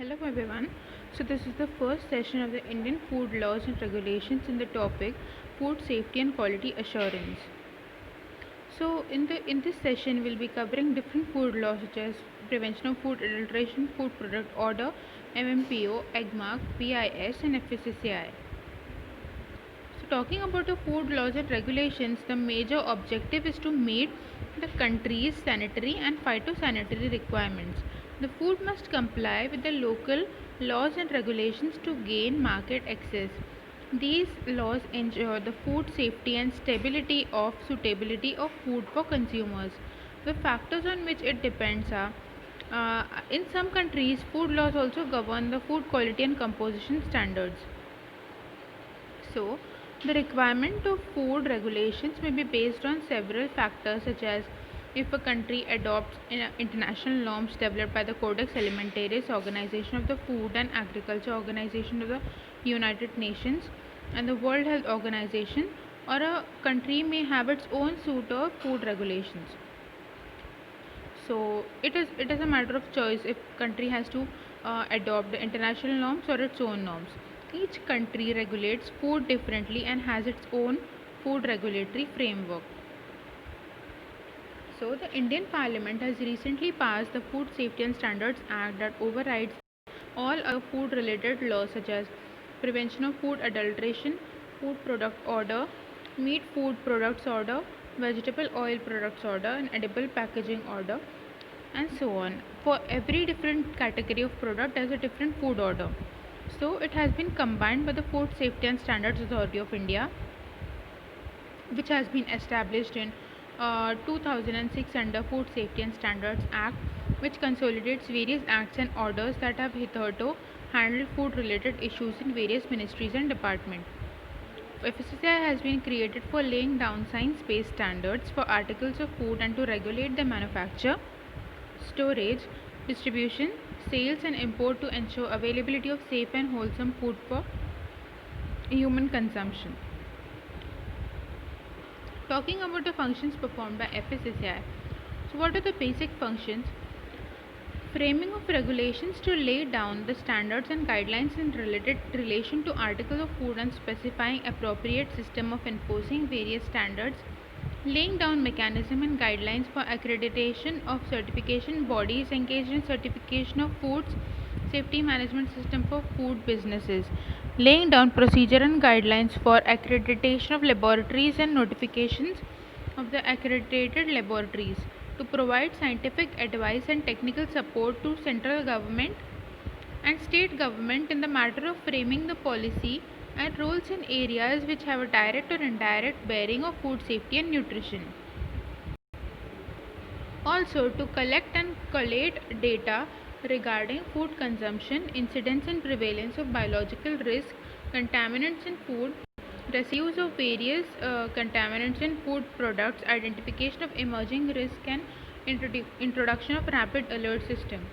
Hello everyone. So this is the first session of the Indian food laws and regulations in the topic food safety and quality assurance. So in this session we'll be covering different food laws such as prevention of food adulteration, food product order, MMPO, EGMARK, BIS and FSSAI. So talking about the food laws and regulations, the major objective is to meet the country's sanitary and phytosanitary requirements. The food must comply with the local laws and regulations to gain market access. These laws ensure the food safety and stability of suitability of food for consumers. The factors on which it depends are in some countries, food laws also govern the food quality and composition standards. So, the requirement of food regulations may be based on several factors such as if a country adopts international norms developed by the Codex Alimentarius, Organization of the Food and Agriculture Organization of the United Nations and the World Health Organization, or a country may have its own suite of food regulations. So it is a matter of choice if country has to adopt the international norms or its own norms. Each country regulates food differently and has its own food regulatory framework. So the Indian Parliament has recently passed the Food Safety and Standards Act that overrides all other food related laws such as prevention of food adulteration, food product order, meat food products order, vegetable oil products order and edible packaging order, and so on. For every different category of product there's a different food order. So it has been combined by the Food Safety and Standards Authority of India, which has been established in 2006 under Food Safety and Standards Act, which consolidates various acts and orders that have hitherto handled food related issues in various ministries and departments. FSSAI has been created for laying down science-based standards for articles of food and to regulate the manufacture, storage, distribution, sales and import to ensure availability of safe and wholesome food for human consumption. Talking about the functions performed by FSSAI. So what are the basic functions? Framing of regulations to lay down the standards and guidelines in relation to articles of food and specifying appropriate system of enforcing various standards, laying down mechanism and guidelines for accreditation of certification bodies engaged in certification of foods safety management system for food businesses, laying down procedure and guidelines for accreditation of laboratories and notifications of the accredited laboratories, to provide scientific advice and technical support to central government and state government in the matter of framing the policy and rules in areas which have a direct or indirect bearing of food safety and nutrition. Also, to collect and collate data regarding food consumption, incidence and prevalence of biological risk, contaminants in food, residues of various contaminants in food products, identification of emerging risk and introduction of rapid alert system.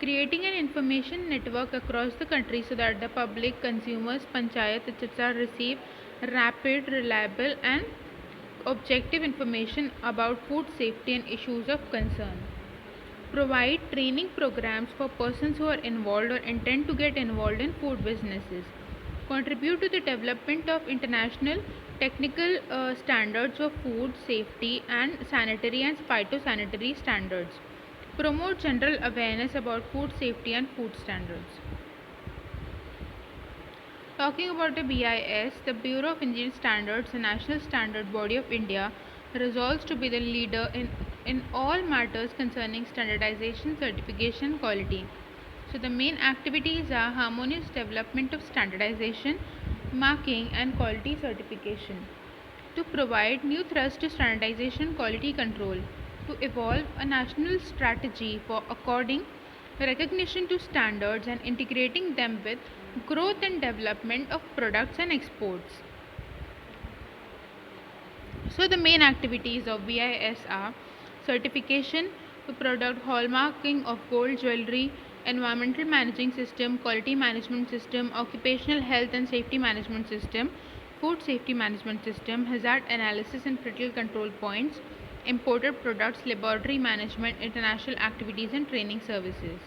Creating an information network across the country so that the public, consumers, panchayat, etc. receive rapid, reliable and objective information about food safety and issues of concern. Provide training programs for persons who are involved or intend to get involved in food businesses. Contribute to the development of international technical standards of food safety and sanitary and phytosanitary standards. Promote general awareness about food safety and food standards. Talking about the BIS, the Bureau of Indian Standards, the national standard body of India, resolves to be the leader in all matters concerning standardization, certification, and quality. So the main activities are harmonious development of standardization, marking, and quality certification. To provide new thrust to standardization and quality control. To evolve a national strategy for according recognition to standards and integrating them with growth and development of products and exports. So the main activities of BIS are certification to product hallmarking of gold jewelry, environmental managing system, quality management system, occupational health and safety management system, food safety management system, hazard analysis and critical control points, imported products, laboratory management, international activities and training services.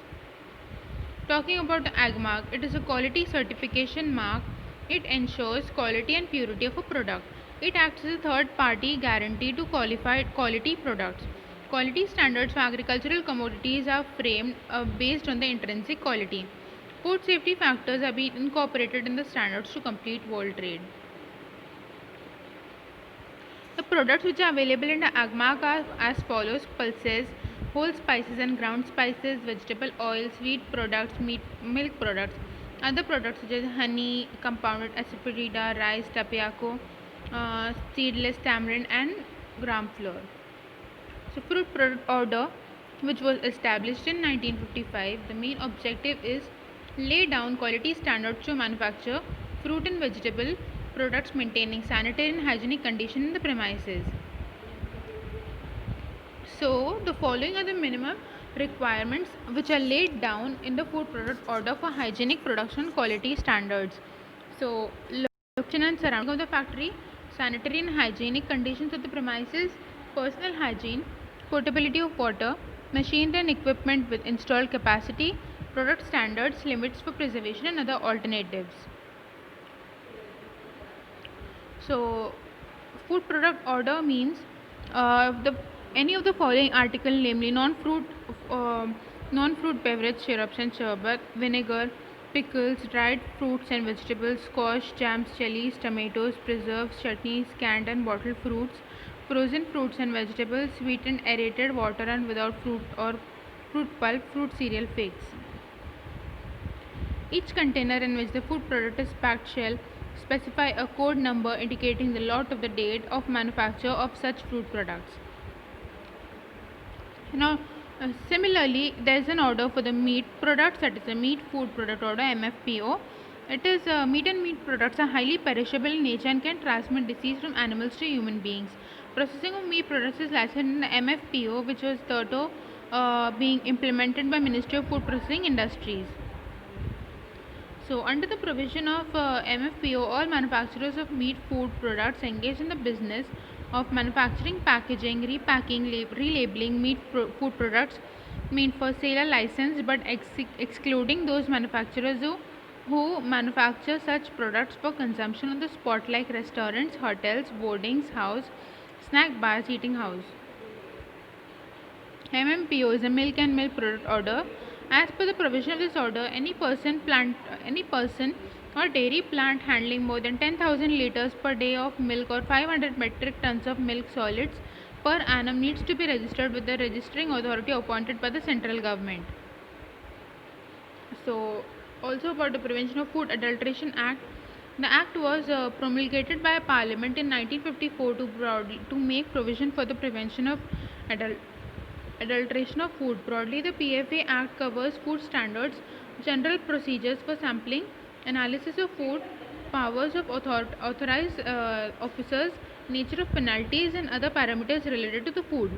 Talking about the AG mark, it is a quality certification mark. It ensures quality and purity of a product. It acts as a third party guarantee to qualified quality products. Quality standards for agricultural commodities are framed based on the intrinsic quality. Food safety factors are being incorporated in the standards to complete world trade. The products which are available in the AgMark are as follows: pulses, whole spices and ground spices, vegetable oils, wheat products, meat, milk products. Other products such as honey, compounded asafoetida, rice, tapioca, seedless tamarind, and gram flour. So, fruit product order, which was established in 1955, the main objective is lay down quality standards to manufacture fruit and vegetable products maintaining sanitary and hygienic condition in the premises. So, the following are the minimum requirements which are laid down in the food product order for hygienic production quality standards. So, location and surrounding of the factory, sanitary and hygienic conditions of the premises, personal hygiene, potability of water, machinery and equipment with installed capacity, product standards, limits for preservation and other alternatives. So, food product order means the any of the following article, namely non-fruit beverage, syrups and sherbet, vinegar, pickles, dried fruits and vegetables, squash, jams, jellies, tomatoes, preserves, chutneys, canned and bottled fruits, frozen fruits and vegetables, sweetened aerated water and without fruit or fruit pulp, fruit cereal flakes. Each container in which the food product is packed shall specify a code number indicating the lot of the date of manufacture of such fruit products. Now, similarly, there is an order for the meat products, that is the meat food product order, MFPO. It is meat and meat products are highly perishable in nature and can transmit disease from animals to human beings. Processing of meat products is licensed in the MFPO, which was third being implemented by Ministry of Food Processing Industries. So, under the provision of MFPO, all manufacturers of meat food products engaged in the business of manufacturing, packaging, repacking, relabeling meat food products meant for sale are licensed, but excluding those manufacturers who manufacture such products for consumption on the spot, like restaurants, hotels, boardings house, snack bars, eating house. MMPO is a milk and milk product order. As per the provision of this order, any person or dairy plant handling more than 10,000 liters per day of milk or 500 metric tons of milk solids per annum needs to be registered with the registering authority appointed by the central government. So, also about the Prevention of Food Adulteration Act. The Act was promulgated by Parliament in 1954 to make provision for the prevention of adulteration of food. Broadly, the PFA Act covers food standards, general procedures for sampling, analysis of food, powers of authorized officers, nature of penalties, and other parameters related to the food.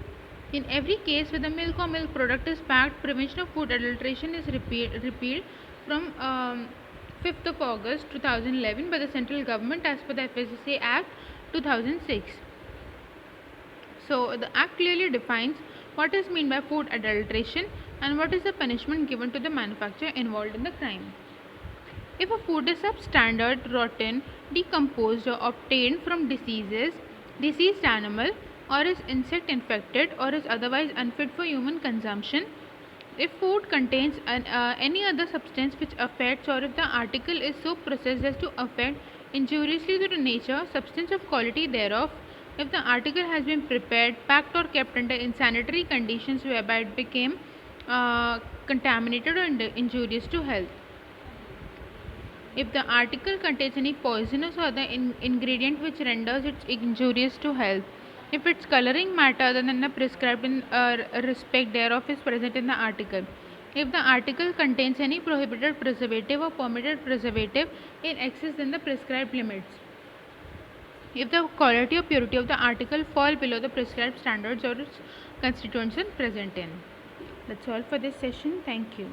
In every case where the milk or milk product is packed, prevention of food adulteration is repealed from 5th of August 2011 by the central government as per the FSSA Act 2006. So, the Act clearly defines what is meant by food adulteration and what is the punishment given to the manufacturer involved in the crime. If a food is substandard, rotten, decomposed, or obtained from diseased animal, or is insect infected, or is otherwise unfit for human consumption, if food contains any other substance which affects, or if the article is so processed as to affect injuriously to the nature, substance of quality thereof, if the article has been prepared, packed or kept under insanitary conditions whereby it became contaminated or injurious to health, if the article contains any poisonous or other ingredient which renders it injurious to health, if its coloring matter other than the prescribed in respect thereof is present in the article, if the article contains any prohibited preservative or permitted preservative in excess than the prescribed limits, if the quality or purity of the article fall below the prescribed standards or its constituents are present in. That's all for this session. Thank you.